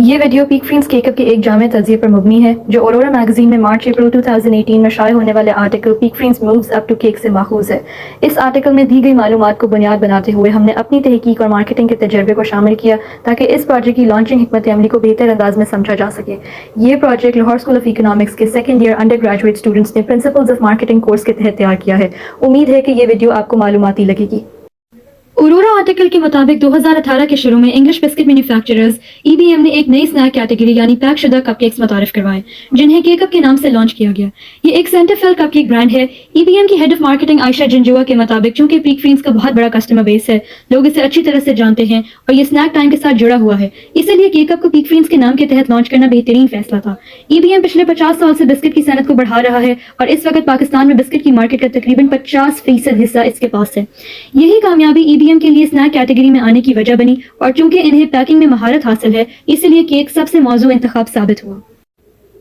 یہ video pack فرینز cake اپ کے ایک جامع تجزیے پر مبنی ہے جو اورورا میگزین میں مارچ اپریل 2018 میں شائع ہونے والے article Peek Freans moves up to cake سے ماخوذ ہے۔ اس آرٹیکل میں دی گئی معلومات کو بنیاد بناتے ہوئے ہم نے اپنی تحقیق اور مارکیٹنگ کے تجربے کو شامل کیا تاکہ اس پروجیکٹ کی لانچنگ حکمت عملی کو بہتر انداز میں سمجھا جا سکے۔ یہ project Lahore school of economics کے second year undergraduate students نے پرنسپلز آف مارکیٹنگ کورس کے تحت تیار کیا ہے۔ امید ہے کہ یہ ویڈیو آپ کو معلوماتی لگے گی۔ اورورا آرٹیکل کے مطابق 2018 کے شروع میں انگلش بسکٹ مینوفیکچررز EBM نے ایک نئی سنیک کیٹیگری یعنی پیک شدہ کپ کیکس متعارف کروائے جنہیں کیک اپ کے نام سے لانچ کیا گیا۔ یہ ایک سینٹر فیل کپ کیک برانڈ ہے۔ EBM کی ہیڈ آف مارکیٹنگ عائشہ جنجوا کے مطابق چونکہ پیک فرینز کا بہت بڑا کسٹمر بیس ہے، لوگ اسے اچھی طرح سے جانتے ہیں اور یہ سنیک ٹائم کے ساتھ جڑا ہوا ہے، اسی لیے کیک اپ کو پیک فرینز کے نام کے تحت لانچ کرنا بہترین فیصلہ تھا۔ EBM پچھلے 50 سال سے بسکٹ کی صنعت کو بڑھا رہا ہے اور اس وقت پاکستان میں بسکٹ کی مارکیٹ کا تقریباً 50% حصہ اس کے پاس ہے۔ یہی کامیابی EBM کے لیے سنیک کیٹیگری میں آنے کی وجہ بنی اور چونکہ انہیں پیکنگ میں مہارت حاصل ہے اس لیے کیک سب سے موزوں انتخاب ثابت ہوا۔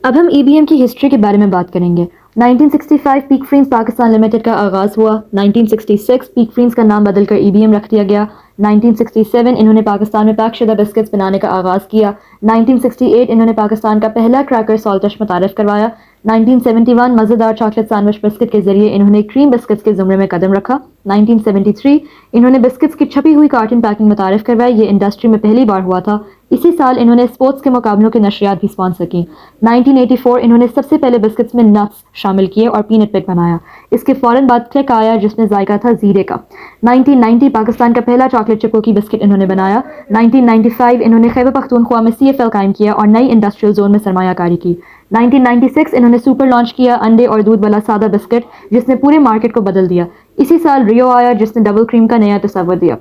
اب ہم EBM کی ہسٹری کے بارے میں بات کریں گے۔ 1965 پیک فرینز پاکستان لمیٹڈ کا آغاز ہوا۔ 1966 پیک فرینز کا نام بدل کر EBM رکھ دیا گیا۔ 1967 انہوں نے پاکستان میں پیک شدہ بسکٹس بنانے کا آغاز کیا۔ 1968 انہوں نے پاکستان کا پہلا کریکر سالٹش متعارف کروایا۔ 1971 مزیدار چاکلیٹ سینڈوچ بسکٹ کے ذریعے انہوں نے کریم بسکٹس کے زمرے میں قدم رکھا۔ 1973 انہوں نے بسکٹس کی چھپی ہوئی کارٹن پیکنگ متعارف کروائی، یہ انڈسٹری میں پہلی بار ہوا تھا۔ اسی سال انہوں نے اسپورٹس کے مقابلوں کے نشریات بھی اسپانسر کی۔ 1984 انہوں نے سب سے پہلے بسکٹس میں نٹس شامل کیے اور پینٹ پک بنایا۔ اس کے فوراً بعد کلک آیا جس میں ذائقہ تھا زیرے کا۔ 1990 پاکستان کا پہلا چاکلیٹ چپ کوکی بسکٹ انہوں نے بنایا۔ 1995 انہوں نے خیبر پختونخوا میں CFL قائم کیا اور نئی انڈسٹریل زون میں سرمایہ کاری کی۔ 1996 انہوں نے سپر لانچ کیا، انڈے اور دودھ والا سادہ بسکٹ جس نے پورے مارکیٹ کو بدل دیا۔ اسی سال ریو آیا جس نے ڈبل کریم کا نیا تصور دیا۔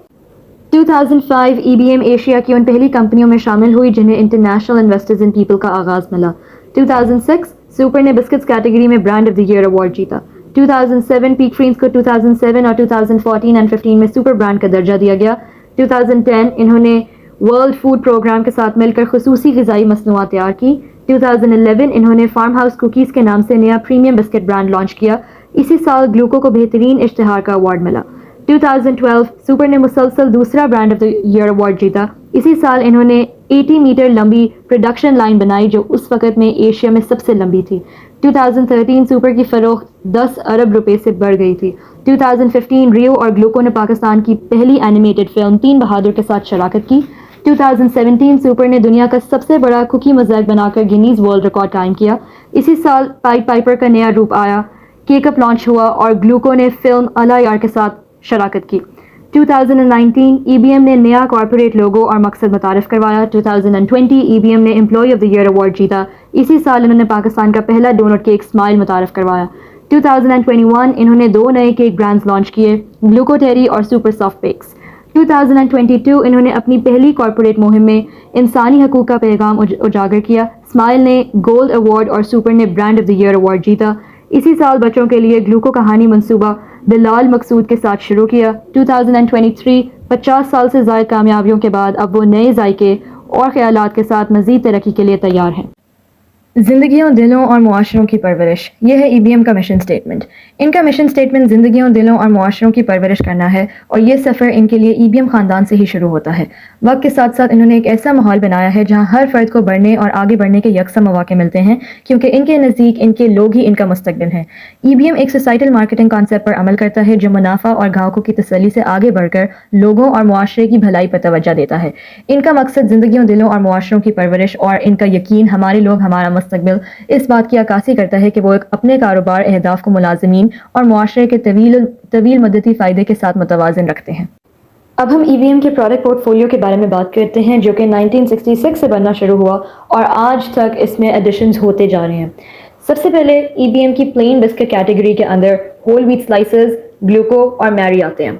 2005 EBM ایشیا کی ان پہلی کمپنیوں میں شامل ہوئی جنہیں انٹرنیشنل انویسٹرز ان پیپل کا آغاز ملا۔ 2006 سپر نے بسکٹس کیٹیگری میں brand of the year award جیتا۔ 2007 پیک فرینز کو 2007 اور 2014 اور 15 میں سپر برانڈ کا درجہ دیا گیا۔ 2010 انہوں نے ورلڈ فوڈ پروگرام کے ساتھ مل کر خصوصی غذائی مصنوعات تیار کی۔ 2011 انہوں نے فارم ہاؤس کوکیز کے نام سے نیا پریمیم بسکٹ برانڈ لانچ کیا۔ اسی سال گلوکو کو بہترین اشتہار کا ایوارڈ ملا۔ 2012 سپر نے مسلسل دوسرا brand of the year award جیتا۔ اسی سال انہوں نے 80 میٹر لمبی پروڈکشن لائن بنائی جو اس وقت میں ایشیا میں سب سے لمبی تھی۔ 2013 سپر کی فروخت 10 ارب روپے سے بڑھ گئی تھی۔ 2015 ریو اور گلوکو نے پاکستان کی پہلی اینیمیٹڈ فلم تین بہادر کے ساتھ شراکت کی۔ 2017 سپر نے دنیا کا سب سے بڑا کوکی موزیک بنا کر گینیز ورلڈ ریکارڈ قائم کیا۔ اسی سال پائٹ پائپر کا نیا روپ آیا، کیک اپ لانچ ہوا اور گلوکو نے فلم اللہ یار کے ساتھ شراکت کی۔ 2019 EBM نے نیا کارپوریٹ لوگو اور مقصد متعارف کروایا۔ 2020 EBM نے employee of the year award جیتا۔ اسی سال انہوں نے پاکستان کا پہلا ڈونٹ کیک اسمائل متعارف کروایا۔ 2021 انہوں نے دو نئے کیک برانڈز لانچ کیے، گلوکو ٹیری اور سپر سافٹ بیکس۔ 2022 انہوں نے اپنی پہلی کارپوریٹ مہم میں انسانی حقوق کا پیغام اجاگر کیا۔ اسمائل نے گولڈ ایوارڈ اور سپر نے brand of the year award جیتا۔ اسی سال بچوں کے لیے گلوکو کہانی منصوبہ بلال مقصود کے ساتھ شروع کیا۔ 2023 50 سال سے زائد کامیابیوں کے بعد اب وہ نئے ذائقے اور خیالات کے ساتھ مزید ترقی کے لیے تیار ہیں۔ زندگیوں، دلوں اور معاشروں کی پرورش، یہ ہے EBM کا مشن سٹیٹمنٹ۔ ان کا مشن سٹیٹمنٹ زندگیوں، دلوں اور معاشروں کی پرورش کرنا ہے اور یہ سفر ان کے لیے EBM خاندان سے ہی شروع ہوتا ہے۔ وقت کے ساتھ ساتھ انہوں نے ایک ایسا ماحول بنایا ہے جہاں ہر فرد کو بڑھنے اور آگے بڑھنے کے یکساں مواقع ملتے ہیں کیونکہ ان کے نزدیک ان کے لوگ ہی ان کا مستقبل ہیں۔ EBM ایک سوسائٹل مارکیٹنگ کانسیپٹ پر عمل کرتا ہے جو منافع اور گاہکوں کی تسلی سے آگے بڑھ کر لوگوں اور معاشرے کی بھلائی پر توجہ دیتا ہے۔ ان کا مقصد زندگیوں، دلوں اور معاشروں کی پرورش اور ان کا یقین ہمارے لوگ ہمارا مستقبل اس بات کی عکاسی کرتا ہے کہ وہ اپنے کاروبار اہداف کو ملازمین اور معاشرے کے طویل مدتی فائدے کے ساتھ متوازن رکھتے ہیں۔ اب ہم EBM کے پروڈکٹ پورٹ فولیو کے بارے میں بات کرتے ہیں جو کہ 1966 سے بننا شروع ہوا اور آج تک اس میں ایڈیشنز ہوتے جا رہے ہیں۔ سب سے پہلے EBM کی پلین بسکٹ کیٹیگری کے اندر ہول ویٹ سلائسز، گلوکو اور میری آتے ہیں۔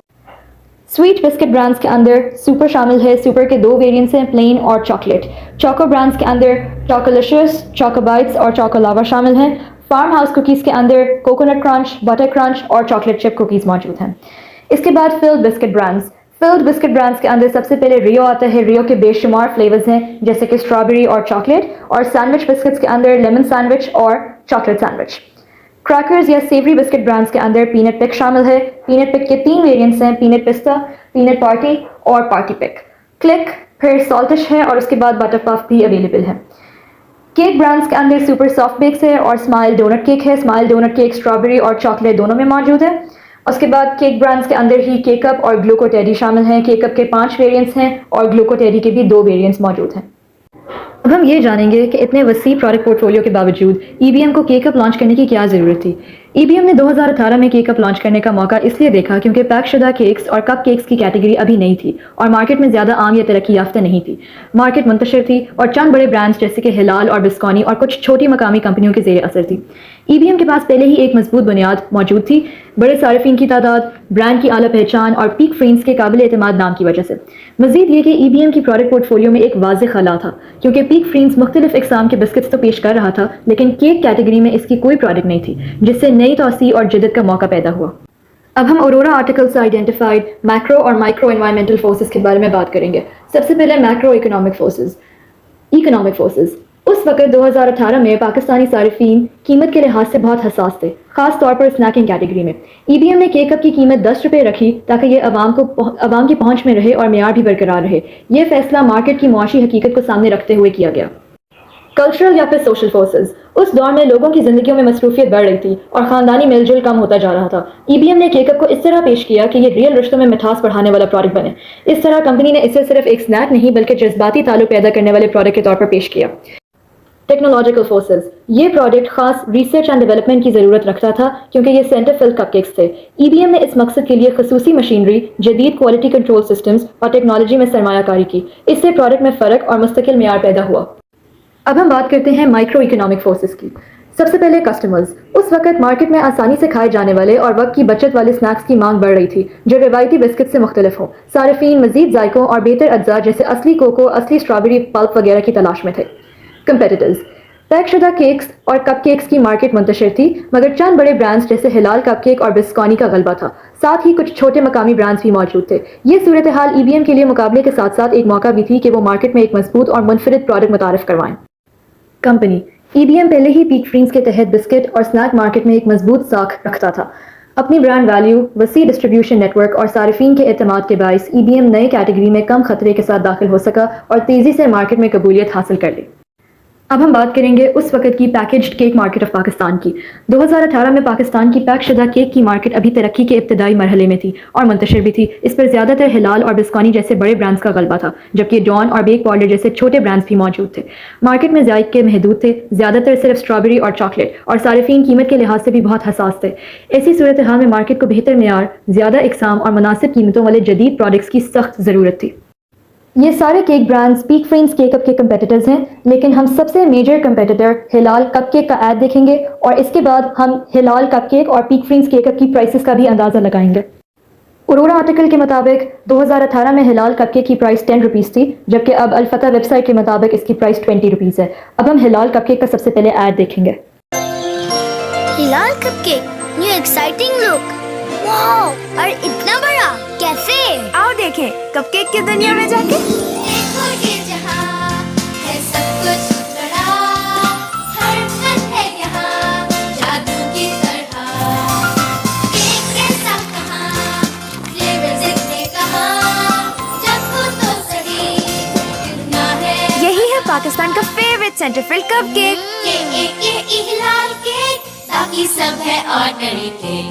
سویٹ بسکٹ برانڈز کے اندر سپر شامل ہے۔ سپر کے دو ویریئنٹس ہیں، پلین اور چاکلیٹ۔ چوکو برانڈز کے اندر چوکولیشس، چوکو بائٹس اور چوکو لاوا شامل ہیں۔ فارم ہاؤس کوکیز کے اندر کوکونٹ کرنچ، بٹر کرنچ اور چاکلیٹ چپ کوکیز موجود ہیں۔ اس کے بعد فلڈ بسکٹ برانڈز کے اندر سب سے پہلے ریو آتا ہے۔ ریو کے بے شمار فلیورز ہیں جیسے کہ اسٹرابیری اور چاکلیٹ، اور سینڈوچ بسکٹس کے اندر لیمن سینڈوچ اور چاکلیٹ سینڈوچ۔ کریکرز یا سیوری بسکٹ برانڈز کے اندر پینٹ پک شامل ہے۔ پینٹ پک کے 3 ویریئنٹس ہیں، پینٹ پستا، پینٹ پارٹی اور پارٹی پک۔ کلک، پھر سالٹش ہے اور اس کے بعد بٹر پف بھی اویلیبل ہے۔ کیک برانڈس کے اندر سپر سافٹ بیکس ہے اور اسمائل ڈونٹ کیک ہے۔ اسمائل ڈونٹ کیک اسٹرابیری اور چاکلیٹ دونوں میں موجود ہے۔ اس کے بعد کیک برانڈس کے اندر ہی کیک اپ اور گلوکو ٹیڈی شامل ہیں۔ کیک اپ کے 5 ویریئنٹس ہیں اور گلوکو ٹیڈی کے بھی 2 ویریئنٹس موجود ہیں۔ اب ہم یہ جانیں گے کہ اتنے وسیع پروڈکٹ پورٹ فولیو کے باوجود ای بی ایم کو کیک اپ لانچ کرنے کی کیا ضرورت تھی۔ ای بی ایم نے 2018 میں کیک اپ لانچ کرنے کا موقع اس لیے دیکھا کیونکہ پیک شدہ کیکس اور کپ کیکس کی کیٹیگری ابھی نئی تھی اور مارکیٹ میں زیادہ عام یا ترقی یافتہ نہیں تھی۔ مارکیٹ منتشر تھی اور چند بڑے برانڈز جیسے کہ ہلال اور بسکونی اور کچھ چھوٹی مقامی کمپنیوں کے زیر اثر تھی۔ ای بی ایم کے پاس پہلے ہی ایک مضبوط بنیاد موجود تھی، بڑے صارفین کی تعداد، برانڈ کی اعلیٰ پہچان اور پیک فرینز کے قابل اعتماد نام کی وجہ سے۔ مزید یہ کہ ای بی ایم کی پروڈکٹ پورٹ فولیو میں ایک واضح خلا تھا کیونکہ پیک فرینز مختلف اقسام کے بسکٹس تو پیش کر رہا تھا لیکن کیک کیٹیگری میں اس کی کوئی پروڈکٹ نہیں تھی، جس سے نئی توسیع اور جدت کا موقع پیدا ہوا۔ اب ہم اورورا آرٹیکل سے آئیڈینٹیفائڈ میکرو اور مائکرو انوائرمنٹل فورسز کے بارے میں بات کریں گے۔ سب سے پہلے میکرو اکنامک فورسز۔ اس وقت 2018 میں پاکستانی صارفین قیمت کے لحاظ سے بہت حساس تھے، خاص طور پر اسنیکنگ کیٹیگری میں۔ ای بی ایم نے کیک اپ کی قیمت 10 روپے رکھی تاکہ یہ عوام کی پہنچ میں رہے اور معیار بھی برقرار رہے۔ یہ فیصلہ مارکیٹ کی معاشی حقیقت کو سامنے رکھتے ہوئے کیا گیا۔ کلچرل یا پھر سوشل فورسز۔ اس دور میں لوگوں کی زندگیوں میں مصروفیت بڑھ رہی تھی اور خاندانی میل جول کم ہوتا جا رہا تھا۔ ای بی ایم نے کیک اپ کو اس طرح پیش کیا کہ یہ ریئل رشتوں میں مٹھاس بڑھانے والا پروڈکٹ بنے۔ اس طرح کمپنی نے اسے صرف ایک سنیک نہیں بلکہ جذباتی تعلق پیدا کرنے والے پروڈکٹ کے طور پر پیش کیا۔ Technological forces. یہ پروڈکٹ خاص ریسرچ اینڈ ڈیولپمنٹ کی ضرورت رکھتا تھا کیونکہ یہ سینٹر فل کپ کیکس تھے۔ ای بی ایم نے اس مقصد کے لیے خصوصی مشینری، جدید کوالٹی کنٹرول سسٹمز اور ٹیکنالوجی میں سرمایہ کاری کی۔ اس سے پروڈکٹ میں فرق اور مستقل معیار پیدا ہوا۔ اب ہم بات کرتے ہیں مائکرو اکنامک فورسز کی۔ سب سے پہلے کسٹمرز۔ اس وقت مارکیٹ میں آسانی سے کھائے جانے والے اور وقت کی بچت والے سنیکس کی مانگ بڑھ رہی تھی جو روایتی بسکٹ سے مختلف ہوں۔ صارفین مزید ذائقوں اور بہتر اجزاء جیسے اصلی کوکو، اصلی اسٹرابیری پلپ وغیرہ کی تلاش میں تھے۔ کمپیٹیٹرز۔ پیک شدہ کیکس اور کپ کیکس کی مارکیٹ منتشر تھی مگر چند بڑے برانڈز جیسے ہلال کپ کیک اور بسکونی کا غلبہ تھا، ساتھ ہی کچھ چھوٹے مقامی برانڈز بھی موجود تھے۔ یہ صورتحال ای بی ایم کے لیے مقابلے کے ساتھ ساتھ ایک موقع بھی تھی کہ وہ مارکیٹ میں ایک مضبوط اور منفرد پروڈکٹ متعارف کروائیں۔ کمپنی ای بی ایم پہلے ہی پیک فرینز کے تحت بسکٹ اور سنیک مارکیٹ میں ایک مضبوط ساکھ رکھتا تھا۔ اپنی برانڈ ویلیو، وسیع ڈسٹریبیوشن نیٹ ورک اور صارفین کے اعتماد کے باعث ای بی ایم نئے کیٹیگری میں کم خطرے کے ساتھ داخل ہو سکا اور تیزی سے مارکیٹ میں قبولیت حاصل کر لی۔ اب ہم بات کریں گے اس وقت کی packaged cake market of Pakistan کی۔ 2018 میں پاکستان کی پیک شدہ کیک کی مارکیٹ ابھی ترقی کے ابتدائی مرحلے میں تھی اور منتشر بھی تھی۔ اس پر زیادہ تر ہلال اور بسکونی جیسے بڑے برانڈز کا غلبہ تھا جبکہ ڈان اور بیک پاؤڈر جیسے چھوٹے برانڈز بھی موجود تھے۔ مارکیٹ میں ذائقے محدود تھے، زیادہ تر صرف اسٹرابیری اور چاکلیٹ، اور صارفین قیمت کے لحاظ سے بھی بہت حساس تھے۔ ایسی صورتحال میں مارکیٹ کو بہتر معیار، زیادہ اقسام اور مناسب قیمتوں والے جدید پروڈکٹس کی سخت ضرورت تھی۔ یہ سارے کیک برانڈز پیک فرینز کیک اپ کے کمپیٹیٹرز ہیں لیکن ہم سب سے میجر کمپیٹیٹر ہلال کپ کیک کا ایڈ دیکھیں گے اور اس کے بعد ہم ہلال کپ کیک اور پیک فرینز کیک اپ کی پرائسز کا بھی اندازہ لگائیں گے۔ اورورا آرٹیکل کے مطابق 2018 میں ہلال کپ کیک کی پرائس 10 روپیز تھی جبکہ اب الفتح ویب سائٹ کے مطابق اس کی پرائس 20 روپیز ہے۔ اب ہم ہلال کپ کیک کا سب سے پہلے ایڈ دیکھیں گے۔ ہلال کپ کیک، نیو ایکسائٹنگ لک، واو، اور اتنا بڑا کیفے۔ آؤ دیکھیں کپ کیک کی دنیا میں جا کے۔ دیکھو یہ جہاں ہے سب کچھ بڑا، ہر پھل ہے یہاں جادو کی طرح۔ کیک کیسا کہاں، فلیورز اتنے کہاں، چکھو تو صحیح کتنا ہے۔ یہی ہے پاکستان کا فیوریٹ سینٹر فل کپ کیک۔ یہ ہلال کیک، باقی سب ہے آرڈنری کیک۔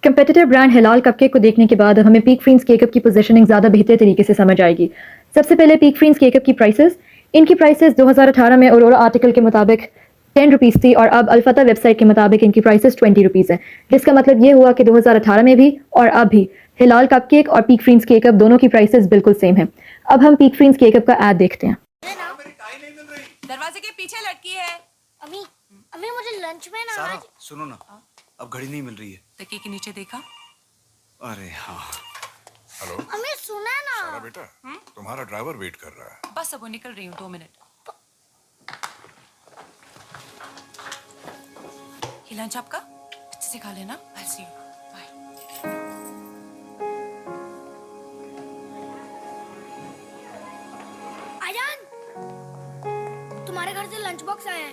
کمپیٹیٹر برانڈ ہلال کپ کیک کو دیکھنے کے بعد ہمیں پیک فرینز کیک اپ کی پوزیشننگ زیادہ بہتر طریقے سے سمجھ آئے گی۔ سب سے پہلے پیک فرینز کیک اپ کی پرائسز۔ ان کی پرائسز 2018 میں اورورا آرٹیکل کے مطابق 10 روپیز تھی اور اب الفتح ویب سائٹ کے مطابق ان کی پرائسز 20 روپیز ہیں، جس کا مطلب یہ ہوا کہ 2018 میں بھی اور اب بھی ہلال کپ کیک اور پیک فرینز کیک اپ دونوں کی پرائسز بالکل سیم ہیں۔ اب ہم پیک فرینز کیک اپ کا ایڈ دیکھتے ہیں۔ دروازے کے پیچھے لٹکی ہے۔ امی مجھے لنچ میں نا سارا سنو نا، اب گھڑی نہیں مل رہی ہے۔ تکیے کے نیچے دیکھا؟ ارے ہاں، ہلو امی سنا نا۔ سارا بیٹا، تمہارا ڈرائیور ویٹ کر رہا ہے۔ بس اب وہ نکل رہی ہوں، 2 منٹ۔ یہ لنچ آپ کا اچھے سے کھا لینا۔ I'll see you. Bye. آیان، تمہارے گھر سے لنچ باکس آیا ہے۔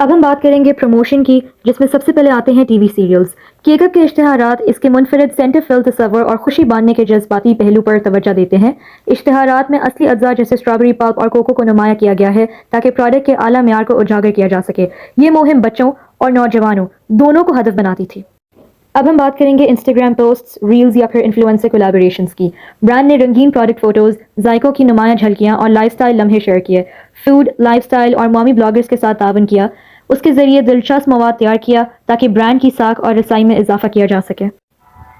اب ہم بات کریں گے پروموشن کی، جس میں سب سے پہلے آتے ہیں ٹی وی سیریلز۔ کیک اپ کے اشتہارات اس کے منفرد سینٹر فل تصور اور خوشی باندھنے کے جذباتی پہلو پر توجہ دیتے ہیں۔ اشتہارات میں اصلی اجزاء جیسے اسٹرابیری پلپ اور کوکو کو نمایاں کیا گیا ہے تاکہ پروڈکٹ کے اعلیٰ معیار کو اجاگر کیا جا سکے۔ یہ مہم بچوں اور نوجوانوں دونوں کو ہدف بناتی تھی۔ اب ہم بات کریں گے انسٹاگرام پوسٹس، ریلز یا پھر انفلوئنسر کولیبوریشنز کی۔ برانڈ نے رنگین پروڈکٹ فوٹوز، ذائقوں کی نمایاں جھلکیاں اور لائف سٹائل لمحے شیئر کیے۔ فوڈ، لائف سٹائل اور مومی بلاگرز کے ساتھ تعاون کیا، اس کے ذریعے دلچسپ مواد تیار کیا تاکہ برانڈ کی ساکھ اور رسائی میں اضافہ کیا جا سکے۔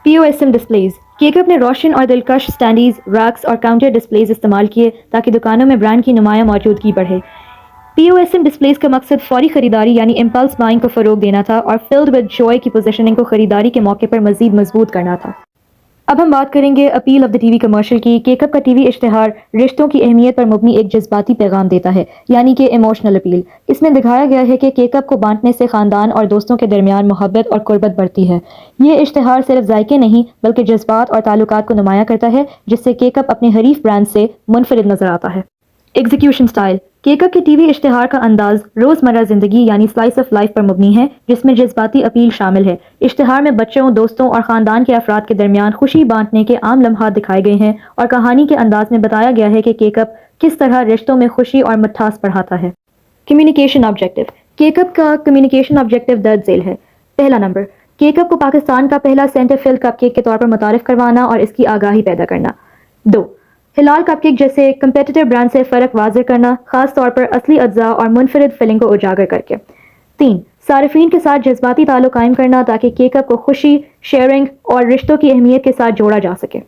POSM ڈسپلیز، کیک اپ نے روشن اور دلکش سٹینڈیز، ریکس اور کاؤنٹر ڈسپلیز استعمال کیے تاکہ دکانوں میں برانڈ کی نمایاں موجودگی بڑھے۔ POSM ڈسپلیز کا مقصد فوری خریداری یعنی امپلس بائنگ کو فروغ دینا تھا اور فلڈ ود جوائے کی پوزیشننگ کو خریداری کے موقع پر مزید مضبوط کرنا تھا۔ اب ہم بات کریں گے appeal of the T V commercial کی۔ کیک اپ کا ٹی وی اشتہار رشتوں کی اہمیت پر مبنی ایک جذباتی پیغام دیتا ہے، یعنی کہ ایموشنل اپیل۔ اس میں دکھایا گیا ہے کہ کیک اپ کو بانٹنے سے خاندان اور دوستوں کے درمیان محبت اور قربت بڑھتی ہے۔ یہ اشتہار صرف ذائقے نہیں بلکہ جذبات اور تعلقات کو نمایاں کرتا ہے، جس سے کیک اپ اپنے حریف برانڈ سے منفرد نظر آتا ہے۔ ایگزیکیوشن سٹائل، کیک اپ کے ٹی وی اشتہار کا انداز روزمرہ زندگی یعنی سلائس آف لائف پر مبنی ہے، جس میں جذباتی اپیل شامل ہے۔ اشتہار میں بچوں، دوستوں اور خاندان کے افراد کے درمیان خوشی بانٹنے کے عام لمحات دکھائے گئے ہیں اور کہانی کے انداز میں بتایا گیا ہے کہ کیک اپ کس طرح رشتوں میں خوشی اور مٹھاس بڑھاتا ہے۔ کمیونیکیشن آبجیکٹو، کیک اپ کا کمیونیکیشن آبجیکٹو درج ذیل ہے۔ پہلا نمبر، کیک اپ کو پاکستان کا پہلا سینٹر فل کپ کیک کے طور پر متعارف کروانا اور اس کی آگاہی پیدا کرنا۔ 2، ہلال کپ کیک جیسے کمپیٹیٹر برانڈ سے فرق واضح کرنا، خاص طور پر اصلی اجزاء اور منفرد فلنگ کو اجاگر کر کے۔ 3، صارفین کے ساتھ جذباتی تعلق قائم کرنا تاکہ کیک اپ کو خوشی، شیئرنگ اور رشتوں کی اہمیت کے ساتھ جوڑا جا سکے۔